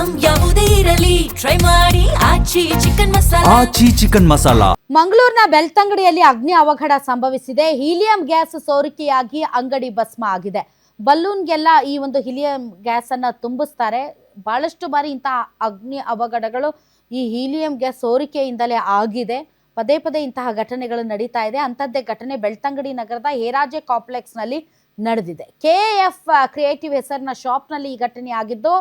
Item ಯಾವುದೇ ಇರಲಿ try ಮಾಡಿ ಆಚಿ ಚಿಕನ್ ಮಸಾಲಾ. ಮಂಗಳೂರಿನ ಬೆಳ್ತಂಗಡಿಯಲ್ಲಿ ಅಗ್ನಿ ಅವಘಡ ಸಂಭವಿಸಿದೆ. ಹೀಲಿಯಂ ಗ್ಯಾಸ್ ಸೋರಿಕೆಯಾಗಿ ಅಂಗಡಿ ಭಸ್ಮ ಆಗಿದೆ. ಬಲ್ಲೂನ್ಗೆಲ್ಲ ಈ ಒಂದು ಹೀಲಿಯಂ ಗ್ಯಾಸ್ ಅನ್ನ ತುಂಬಿಸ್ತಾರೆ. ಬಹಳಷ್ಟು ಬಾರಿ ಇಂತಹ ಅಗ್ನಿ ಅವಘಡಗಳು ಈ ಹೀಲಿಯಂ ಗ್ಯಾಸ್ ಸೋರಿಕೆಯಿಂದಲೇ ಆಗಿದೆ. ಪದೇ ಪದೇ ಇಂತಹ ಘಟನೆಗಳು ನಡೀತಾ ಇದೆ. ಅಂಥದ್ದೇ ಘಟನೆ ಬೆಳ್ತಂಗಡಿ ನಗರದ ಹೇರಾಜೆ ಕಾಂಪ್ಲೆಕ್ಸ್ ನಲ್ಲಿ ನಡೆದಿದೆ. KF ಕ್ರಿಯೇಟಿವ್ ಹೆಸರಿನ ಶಾಪ್ನಲ್ಲಿ ಈ ಘಟನೆ ಆಗಿದ್ದು,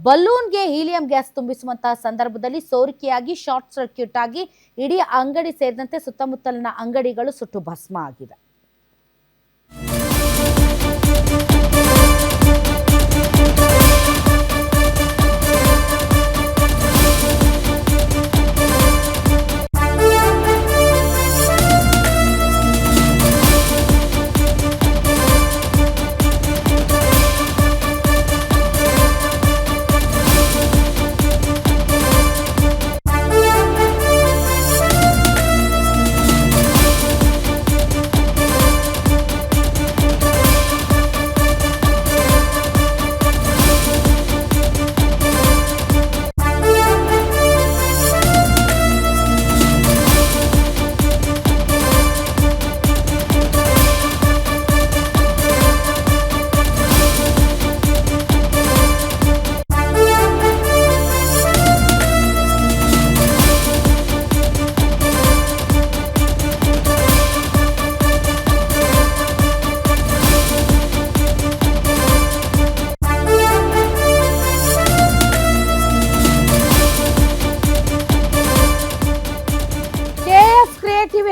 ಬಲೂನ್ಗೆ ಹೀಲಿಯಂ ಗ್ಯಾಸ್ ತುಂಬಿಸುವಂತಹ ಸಂದರ್ಭದಲ್ಲಿ ಸೋರಿಕೆಯಾಗಿ ಶಾರ್ಟ್ ಸರ್ಕ್ಯೂಟ್ ಆಗಿ ಇಡೀ ಅಂಗಡಿ ಸೇರಿದಂತೆ ಸುತ್ತಮುತ್ತಲಿನ ಅಂಗಡಿಗಳು ಸುಟ್ಟು ಭಸ್ಮ ಆಗಿದೆ.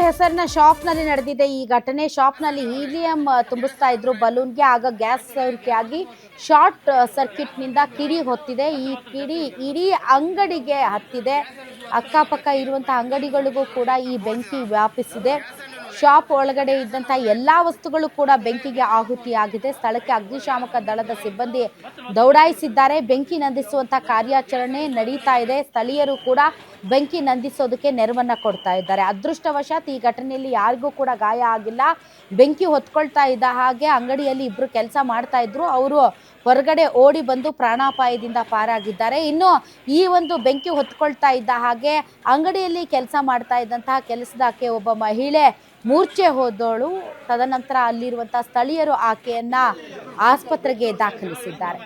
ಹೆಸರಿನ ಶಾಪ್ನಲ್ಲಿ ನಡೆದಿದೆ ಈ ಘಟನೆ. ಶಾಪ್ನಲ್ಲಿ ಹೀಲಿಯಂ ತುಂಬಿಸ್ತಾ ಇದ್ರು ಬಲೂನ್ಗೆ. ಆಗ ಗ್ಯಾಸ್ ಸೋರಿಕೆಯಾಗಿ ಶಾರ್ಟ್ ಸರ್ಕ್ಯೂಟ್ನಿಂದ ಕಿಡಿ ಹೊತ್ತಿದೆ. ಈ ಕಿಡಿ ಇಡೀ ಅಂಗಡಿಗೆ ಹತ್ತಿದೆ. ಅಕ್ಕಪಕ್ಕ ಇರುವಂತಹ ಅಂಗಡಿಗಳಿಗೂ ಕೂಡ ಈ ಬೆಂಕಿ ವ್ಯಾಪಿಸಿದೆ. ಶಾಪ್ ಒಳಗಡೆ ಇದ್ದಂಥ ಎಲ್ಲ ವಸ್ತುಗಳು ಕೂಡ ಬೆಂಕಿಗೆ ಆಹುತಿಯಾಗಿದೆ. ಸ್ಥಳಕ್ಕೆ ಅಗ್ನಿಶಾಮಕ ದಳದ ಸಿಬ್ಬಂದಿ ದೌಡಾಯಿಸಿದ್ದಾರೆ. ಬೆಂಕಿ ನಂದಿಸುವಂಥ ಕಾರ್ಯಾಚರಣೆ ನಡೀತಾ ಇದೆ. ಸ್ಥಳೀಯರು ಕೂಡ ಬೆಂಕಿ ನಂದಿಸೋದಕ್ಕೆ ನೆರವನ್ನ ಕೊಡ್ತಾ ಇದ್ದಾರೆ. ಅದೃಷ್ಟವಶಾತ್ ಈ ಘಟನೆಯಲ್ಲಿ ಯಾರಿಗೂ ಕೂಡ ಗಾಯ ಆಗಿಲ್ಲ. ಬೆಂಕಿ ಹೊತ್ಕೊಳ್ತಾ ಇದ್ದ ಹಾಗೆ ಅಂಗಡಿಯಲ್ಲಿ ಇಬ್ರು ಕೆಲಸ ಮಾಡ್ತಾ ಇದ್ರು. ಅವರು ಹೊರಗಡೆ ಓಡಿ ಬಂದು ಪ್ರಾಣಾಪಾಯದಿಂದ ಪಾರಾಗಿದ್ದಾರೆ. ಇನ್ನು ಈ ಒಂದು ಬೆಂಕಿ ಹೊತ್ಕೊಳ್ತಾ ಇದ್ದ ಹಾಗೆ ಅಂಗಡಿಯಲ್ಲಿ ಕೆಲಸ ಮಾಡ್ತಾ ಇದ್ದಂತಹ ಕೆಲಸದಾಕೆ ಒಬ್ಬ ಮಹಿಳೆ ಮೂರ್ಛೆ ಹೋದವಳು. ತದನಂತರ ಅಲ್ಲಿರುವಂತಹ ಸ್ಥಳೀಯರು ಆಕೆಯನ್ನ ಆಸ್ಪತ್ರೆಗೆ ದಾಖಲಿಸಿದ್ದಾರೆ.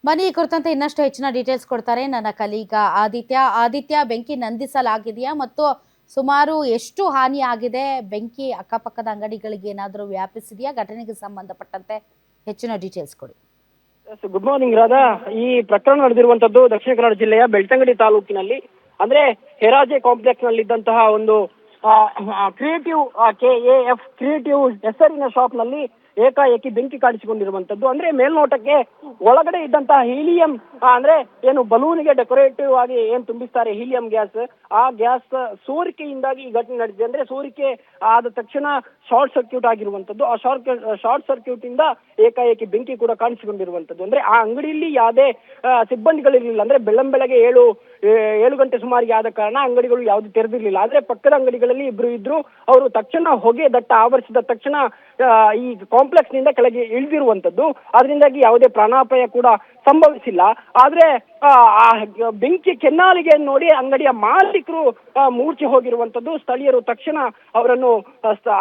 ಬನ್ನಿ, ಈ ಕುರಿತಂತೆ ಇನ್ನಷ್ಟು ಹೆಚ್ಚಿನ ಡೀಟೇಲ್ಸ್ ಕೊಡ್ತಾರೆ ನನ್ನ ಕಲೀಗ ಆದಿತ್ಯ. ಬೆಂಕಿ ನಂದಿಸಲಾಗಿದೆಯಾ ಮತ್ತು ಸುಮಾರು ಎಷ್ಟು ಹಾನಿ ಆಗಿದೆ? ಬೆಂಕಿ ಅಕ್ಕಪಕ್ಕದ ಅಂಗಡಿಗಳಿಗೆ ಏನಾದರೂ ವ್ಯಾಪಿಸಿದೆಯಾ? ಘಟನೆಗೆ ಸಂಬಂಧಪಟ್ಟಂತೆ ಹೆಚ್ಚಿನ ಡೀಟೇಲ್ಸ್ ಕೊಡಿ. Good morning Radha. ಈ ಪ್ರಕರಣ ನಡೆದಿರುವಂತದ್ದು ದಕ್ಷಿಣ ಕನ್ನಡ ಜಿಲ್ಲೆಯ ಬೆಳ್ತಂಗಡಿ ತಾಲೂಕಿನಲ್ಲಿ, ಅಂದ್ರೆ ಹೆರಾಜೆ ಕಾಂಪ್ಲೆಕ್ಸ್ ನಲ್ಲಿ ಇದ್ದಂತಹ ಒಂದು ಕ್ರಿಯೇಟಿವ್ KAF ಕ್ರಿಯೇಟಿವ್ ಹೆಸರಿನ ಶಾಪ್ ನಲ್ಲಿ ಏಕಾಏಕಿ ಬೆಂಕಿ ಕಾಣಿಸಿಕೊಂಡಿರುವಂತದ್ದು. ಅಂದ್ರೆ ಮೇಲ್ನೋಟಕ್ಕೆ ಒಳಗಡೆ ಇದ್ದಂತಹ ಹೀಲಿಯಂ ಅಂದ್ರೆ ಏನು ಬಲೂನಿಗೆ ಡೆಕೋರೇಟಿವ್ ಆಗಿ ಏನ್ ತುಂಬಿಸ್ತಾರೆ ಹೀಲಿಯಂ ಗ್ಯಾಸ್, ಆ ಗ್ಯಾಸ್ ಸೋರಿಕೆಯಿಂದಾಗಿ ಈ ಘಟನೆ ನಡೆದಿದೆ. ಅಂದ್ರೆ ಸೋರಿಕೆ ಆದ ತಕ್ಷಣ ಶಾರ್ಟ್ ಸರ್ಕ್ಯೂಟ್ ಆಗಿರುವಂತದ್ದು. ಆ ಶಾರ್ಟ್ ಸರ್ಕ್ಯೂಟ್ ಇಂದ ಏಕಾಏಕಿ ಬೆಂಕಿ ಕೂಡ ಕಾಣಿಸಿಕೊಂಡಿರುವಂತದ್ದು. ಅಂದ್ರೆ ಆ ಅಂಗಡಿಯಲ್ಲಿ ಯಾವುದೇ ಸಿಬ್ಬಂದಿಗಳಿರಲಿಲ್ಲ. ಅಂದ್ರೆ ಬೆಳಗ್ಗೆ 7 ಗಂಟೆ ಸುಮಾರಿಗೆ ಆದ ಕಾರಣ ಅಂಗಡಿಗಳು ಯಾವ್ದು ತೆರೆದಿರ್ಲಿಲ್ಲ. ಆದ್ರೆ ಪಕ್ಕದ ಅಂಗಡಿಗಳಲ್ಲಿ ಇಬ್ರು ಇದ್ರು. ಅವರು ತಕ್ಷಣ ಹೊಗೆ ದಟ್ಟ ಆವರಿಸಿದ ತಕ್ಷಣ ಈ ಕಾಂಪ್ಲೆಕ್ಸ್ ನಿಂದ ಕೆಳಗೆ ಇಳಿದಿರುವಂತದ್ದು. ಅದರಿಂದಾಗಿ ಯಾವುದೇ ಪ್ರಾಣಾಪಾಯ ಕೂಡ ಸಂಭವಿಸಿಲ್ಲ. ಆದ್ರೆ ಆ ಬೆಂಕಿ ಕೆನ್ನಾಲಿಗೆ ನೋಡಿ ಅಂಗಡಿಯ ಮಾಲೀಕರು ಮೂರ್ಛೆ ಹೋಗಿರುವಂತದ್ದು. ಸ್ಥಳೀಯರು ತಕ್ಷಣ ಅವರನ್ನು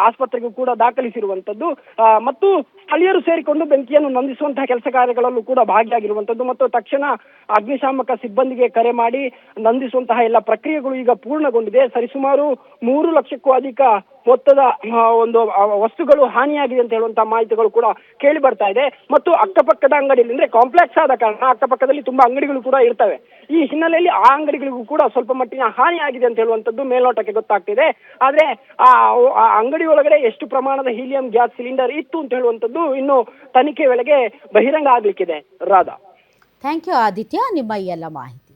ಆಸ್ಪತ್ರೆಗೂ ಕೂಡ ದಾಖಲಿಸಿರುವಂತದ್ದು. ಮತ್ತು ಸ್ಥಳೀಯರು ಸೇರಿಕೊಂಡು ಬೆಂಕಿಯನ್ನು ನಂದಿಸುವಂತಹ ಕೆಲಸ ಕಾರ್ಯಗಳಲ್ಲೂ ಕೂಡ ಭಾಗಿಯಾಗಿರುವಂತದ್ದು. ಮತ್ತು ತಕ್ಷಣ ಅಗ್ನಿಶಾಮಕ ಸಿಬ್ಬಂದಿಗೆ ಕರೆ ಮಾಡಿ ನಂದಿಸುವಂತಹ ಎಲ್ಲ ಪ್ರಕ್ರಿಯೆಗಳು ಈಗ ಪೂರ್ಣಗೊಂಡಿದೆ. ಸರಿಸುಮಾರು 3 ಲಕ್ಷಕ್ಕೂ ಅಧಿಕ ಮೊತ್ತದ ಒಂದು ವಸ್ತುಗಳು ಹಾನಿಯಾಗಿದೆ ಅಂತ ಹೇಳುವಂತಹ ಮಾಹಿತಿಗಳು ಕೂಡ ಕೇಳಿ ಬರ್ತಾ ಇದೆ. ಮತ್ತು ಅಕ್ಕಪಕ್ಕದ ಅಂಗಡಿಯಲ್ಲಿ ಅಂದ್ರೆ ಕಾಂಪ್ಲೆಕ್ಸ್ ಆದ ಕಾರಣ ಅಕ್ಕಪಕ್ಕದಲ್ಲಿ ತುಂಬಾ ಅಂಗಡಿಗಳು ಕೂಡ ಇರ್ತವೆ. ಈ ಹಿನ್ನೆಲೆಯಲ್ಲಿ ಆ ಅಂಗಡಿಗಳಿಗೂ ಕೂಡ ಸ್ವಲ್ಪ ಮಟ್ಟಿನ ಹಾನಿಯಾಗಿದೆ ಅಂತ ಹೇಳುವಂತದ್ದು ಮೇಲ್ನೋಟಕ್ಕೆ ಗೊತ್ತಾಗ್ತಿದೆ. ಆದ್ರೆ ಆ ಅಂಗಡಿ ಒಳಗಡೆ ಎಷ್ಟು ಪ್ರಮಾಣದ ಹೀಲಿಯಂ ಗ್ಯಾಸ್ ಸಿಲಿಂಡರ್ ಇತ್ತು ಅಂತ ಹೇಳುವಂತದ್ದು ಇನ್ನು ತನಿಖೆ ವೇಳೆಗೆ ಬಹಿರಂಗ ಆಗ್ಲಿಕ್ಕಿದೆ. ರಾಧಾ, ಥ್ಯಾಂಕ್ ಯು ಆದಿತ್ಯ, ನಿಮ್ಮ ಈ ಎಲ್ಲ ಮಾಹಿತಿ.